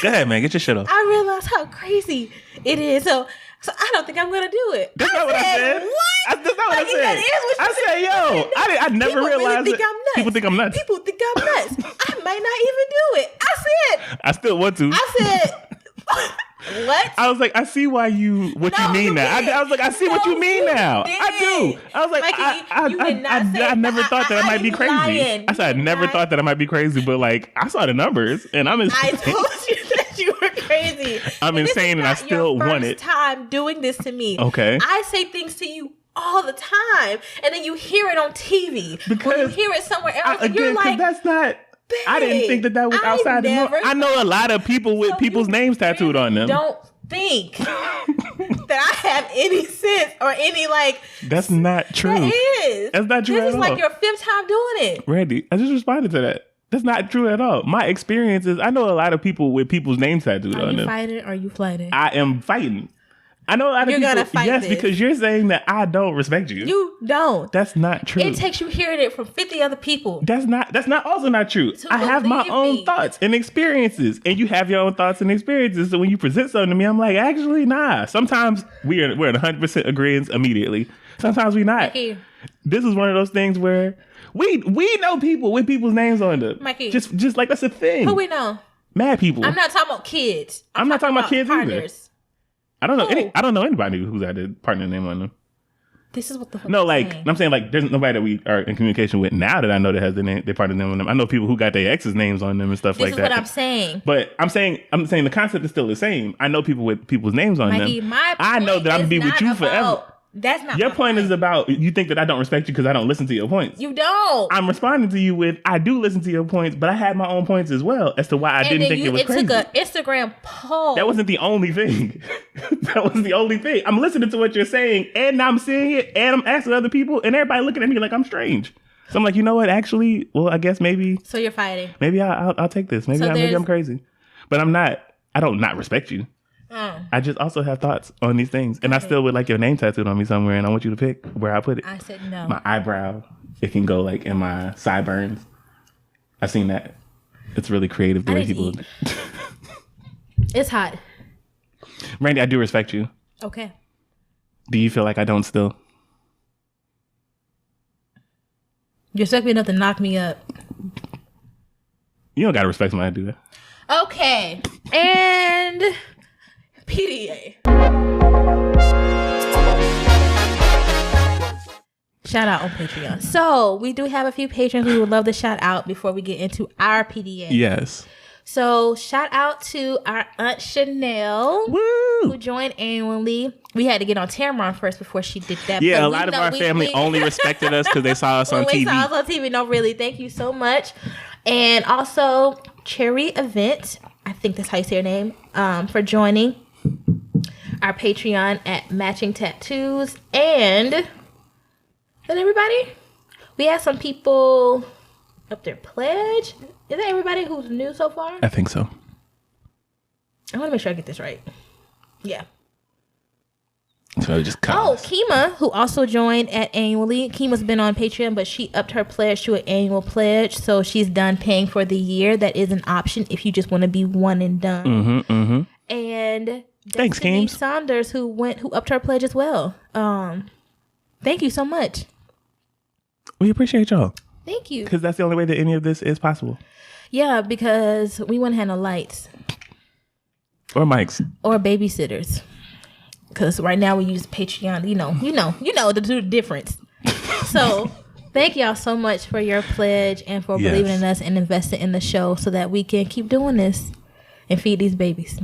Go ahead, man. Get your shit off. I realized how crazy it is. So I don't think I'm going to do it. That's not what I said. What? That's not what I said. That is what you said, yo. I never realized it. People think I'm nuts. People think I'm nuts. I might not even do it. I still want to. I said... What? I was like, I see why you mean now. I was like, I see what you mean now. I do. I was like, Mikey, I never thought that I might be crazy. I said, I never thought that I might be crazy, but like, I saw the numbers and I'm insane. I told you that you were crazy. I'm insane and I still want it. First time doing this to me. Okay. I say things to you all the time and then you hear it on TV. Because when you hear it somewhere else, and you're like, that's not. I didn't think that was outside the norm. I know a lot of people with people's names tattooed on them. Don't think that I have any sense or any like. That's not true. That is. That's not true at all. This is like your 5th time doing it. Randie, I just responded to that. That's not true at all. My experience is I know a lot of people with people's names tattooed on them. Are you fighting or are you fighting? I am fighting. I know a lot of people. You're gonna fight this. Because you're saying that I don't respect you. You don't. That's not true. It takes you hearing it from 50 other people. That's also not true. I have my own thoughts and experiences, and you have your own thoughts and experiences. So when you present something to me, I'm like, actually, nah. Sometimes we're in 100% agreement immediately. Sometimes we're not. Mikey. This is one of those things where we know people with people's names on them. Mikey. Just like that's a thing. Who we know? Mad people. I'm not talking about kids. I'm not talking about kids partners. either. I don't know anybody who's had a partner name on them. This is what the fuck I'm saying like there's nobody that we are in communication with now that I know that has their partner name on them. I know people who got their ex's names on them and stuff like that. This is what I'm saying. But I'm saying the concept is still the same. I know people with people's names on them. I know that I'm gonna be with you forever. That's not your point is about you think that I don't respect you because I don't listen to your points. You don't. I'm responding to you with I do listen to your points, but I had my own points as well as to why I didn't think it was crazy. It took an Instagram poll. That wasn't the only thing. That wasn't the only thing. I'm listening to what you're saying, and I'm seeing it, and I'm asking other people, and everybody looking at me like I'm strange. So I'm like, you know what? Actually, well, I guess maybe. So you're fighting. Maybe I'll take this. Maybe I'm crazy, but I'm not. I don't not respect you. I just also have thoughts on these things. And I still would like your name tattooed on me somewhere, and I want you to pick where I put it. I said no. My eyebrow. It can go like in my sideburns. I've seen that. It's really creative the way people... It's hot. Randie, I do respect you. Okay. Do you feel like I don't still? You expect me enough to knock me up. You don't got to respect somebody to do that. Okay. And... PDA. Shout out on Patreon. So we do have a few patrons we would love to shout out before we get into our PDA. Yes. So shout out to our Aunt Chanel, who joined annually. We had to get on Tamron first before she did that. Yeah, a lot of our family only respected us because they saw us on TV. They saw us on TV. No, really. Thank you so much. And also Cherry Event, I think that's how you say her name, for joining our Patreon at Matching Tattoos. And then everybody, we had some people up there pledge. Is that everybody who's new so far? I think so. I want to make sure I get this right. Yeah. So just Kima, who also joined at annually. Kima's been on Patreon, but she upped her pledge to an annual pledge. So she's done paying for the year. That is an option if you just want to be one and done. And thanks, Kim Saunders, who upped her pledge as well. Thank you so much. We appreciate y'all. Thank you. Because that's the only way that any of this is possible. Yeah, because we wouldn't have no lights. Or mics. Or babysitters. Because right now we use Patreon. You know the difference. So thank y'all so much for your pledge and for believing in us and investing in the show so that we can keep doing this and feed these babies.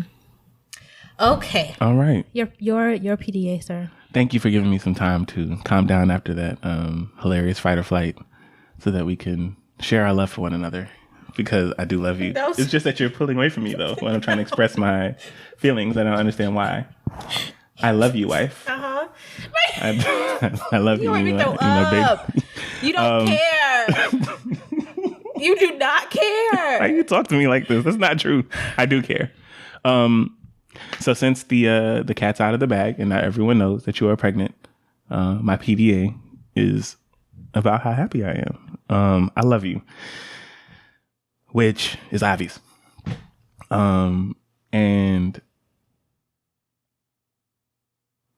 Okay. All right. Your PDA, sir. Thank you for giving me some time to calm down after that hilarious fight or flight so that we can share our love for one another. Because I do love you. It's just that you're pulling away from me, though, when I'm trying to express my feelings. I don't understand why. I love you, wife. Uh-huh. I love you. You baby. You don't care. You do not care. Why you talk to me like this? That's not true. I do care. So since the cat's out of the bag and now everyone knows that you are pregnant, my PDA is about how happy I am. I love you, which is obvious. And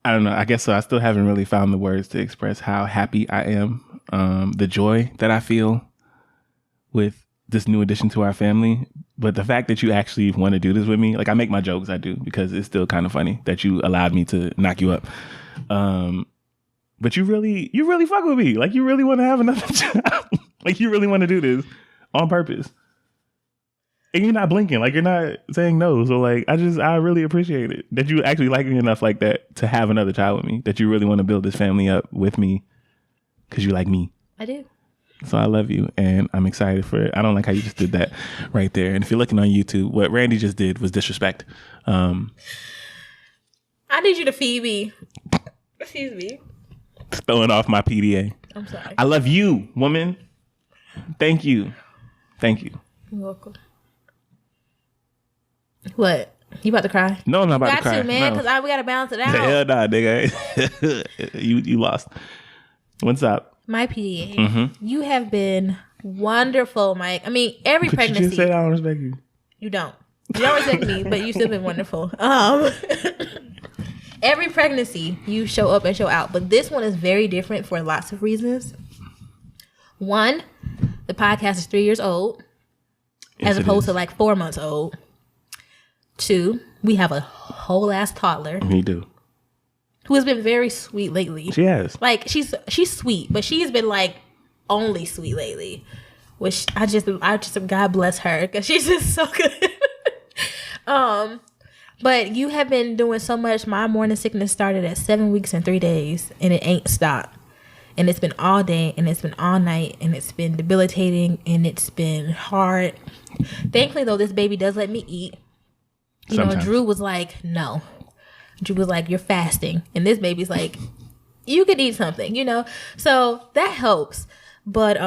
I don't know. I guess so. I still haven't really found the words to express how happy I am. The joy that I feel with this new addition to our family. But the fact that you actually want to do this with me, like I make my jokes, I do, because it's still kind of funny that you allowed me to knock you up. But you really fuck with me. Like you really want to have another child. Like you really want to do this on purpose. And you're not blinking, like you're not saying no. So like, I really appreciate it that you actually like me enough like that to have another child with me, that you really want to build this family up with me because you like me. I do. So I love you, and I'm excited for it. I don't like how you just did that right there. And if you're looking on YouTube, what Randie just did was disrespect. I need you to feed me. Excuse me. Throwing off my PDA. I'm sorry. I love you, woman. Thank you. Thank you. You're welcome. What? You about to cry? No, I'm not about to cry. Got to, man, because we got to balance it out. Hell nah, nigga. you lost. What's up? My PDA. You have been wonderful, Mike. I mean, every pregnancy. You just said I don't respect you. You don't. You don't respect me, but you still been wonderful. Every pregnancy, you show up and show out. But this one is very different for lots of reasons. One, the podcast is 3 years old, as opposed to like 4 months old. Two, we have a whole ass toddler. Me do. Who has been very sweet lately. She has. Like she's sweet, but she's been like only sweet lately. Which I just God bless her, because she's just so good. But you have been doing so much. My morning sickness started at 7 weeks and 3 days, and it ain't stopped. And it's been all day, and it's been all night, and it's been debilitating, and it's been hard. Thankfully, though, this baby does let me eat. You know, Drew was like, no. Drew was like, you're fasting. And this baby's like, you could eat something, you know? So that helps. But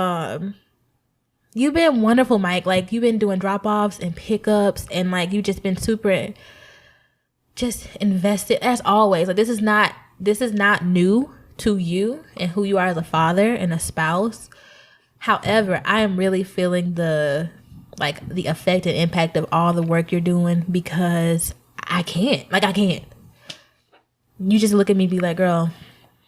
you've been wonderful, Mike. Like, you've been doing drop-offs and pickups, and like you've just been super just invested as always. Like this is not new to you and who you are as a father and a spouse. However, I am really feeling the effect and impact of all the work you're doing, because I can't. You just look at me and be like, girl,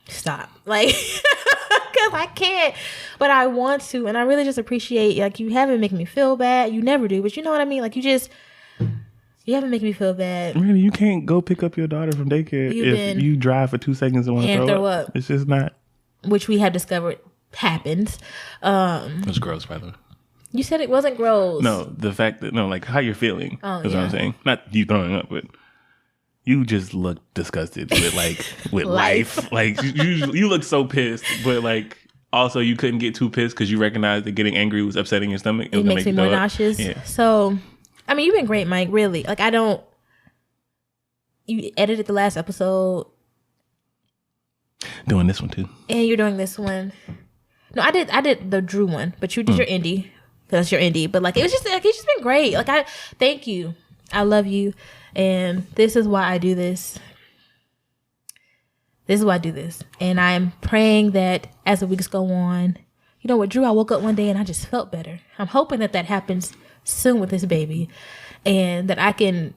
stop. Like, because I can't, but I want to. And I really just appreciate, like, you haven't making me feel bad. You never do, but you know what I mean? Like, you haven't making me feel bad. Really, you can't go pick up your daughter from daycare if you drive for 2 seconds and want to throw up. It's just not. Which we have discovered happens. It's gross, by the way. You said it wasn't gross. No, the fact that, like how you're feeling is what I'm saying. Not you throwing up, but you just look disgusted with life. Like you look so pissed, but like also you couldn't get too pissed because you recognized that getting angry was upsetting your stomach. It makes me more nauseous. Yeah. So, I mean, you've been great, Mike, really. Like you edited the last episode. Doing this one too. And you're doing this one. No, I did the Drew one, but you did your indie. That's your indie, but like it's just been great. Like I thank you, I love you, and this is why I do this. This is why I do this, and I'm praying that as the weeks go on, you know what, Drew, I woke up one day and I just felt better. I'm hoping that happens soon with this baby, and that I can,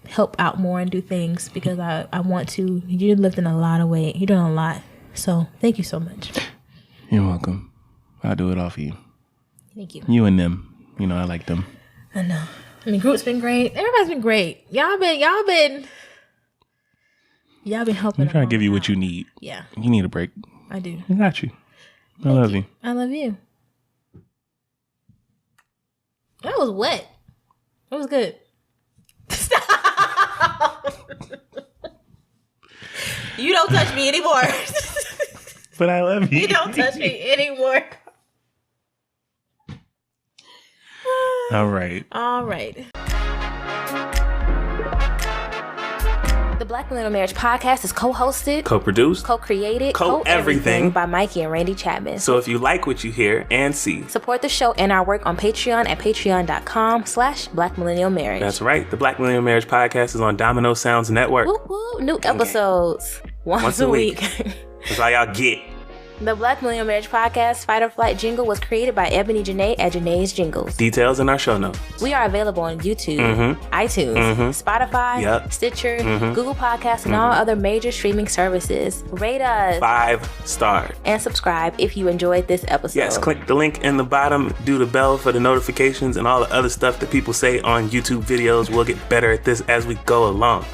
help out more and do things, because I want to. You're lifting a lot of weight. You're doing a lot, so thank you so much. You're welcome. I'll do it all for you. Thank you. You and them. I like them. I know. I mean, group's been great. Everybody's been great. Y'all been helping. I'm trying to give you what you need. Yeah. You need a break. I do. I got you. I love you. I love you. That was wet. It was good. Stop. You don't touch me anymore. But I love you. You don't touch me anymore. All right. The Black Millennial Marriage Podcast is co-hosted, co-produced, co-created, co-everything by Mikey and Randie Chapmans. So if you like what you hear and see, support the show and our work on Patreon at patreon.com/Black Millennial Marriage. That's right. The Black Millennial Marriage Podcast is on Domino Sounds Network. Woo woo. New episodes once a week. That's all y'all get. The Black Millennial Marriage Podcast Fight or Flight jingle was created by Ebony Janae at Janae's Jingles. Details in our show notes. We are available on YouTube, iTunes, Spotify, Stitcher, Google Podcasts, and all other major streaming services. Rate us 5 stars and subscribe if you enjoyed this episode. Yes, click the link in the bottom, do the bell for the notifications and all the other stuff that people say on YouTube videos. We'll get better at this as we go along.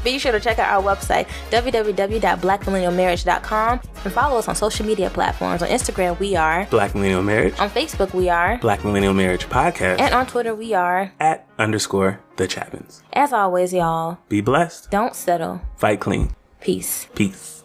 Be sure to check out our website, www.blackmillennialmarriage.com, and follow us on social media platforms. On Instagram, we are Black Millennial Marriage. On Facebook, we are Black Millennial Marriage Podcast. And on Twitter, we are @_the Chapmans. As always, y'all, be blessed. Don't settle. Fight clean. Peace. Peace.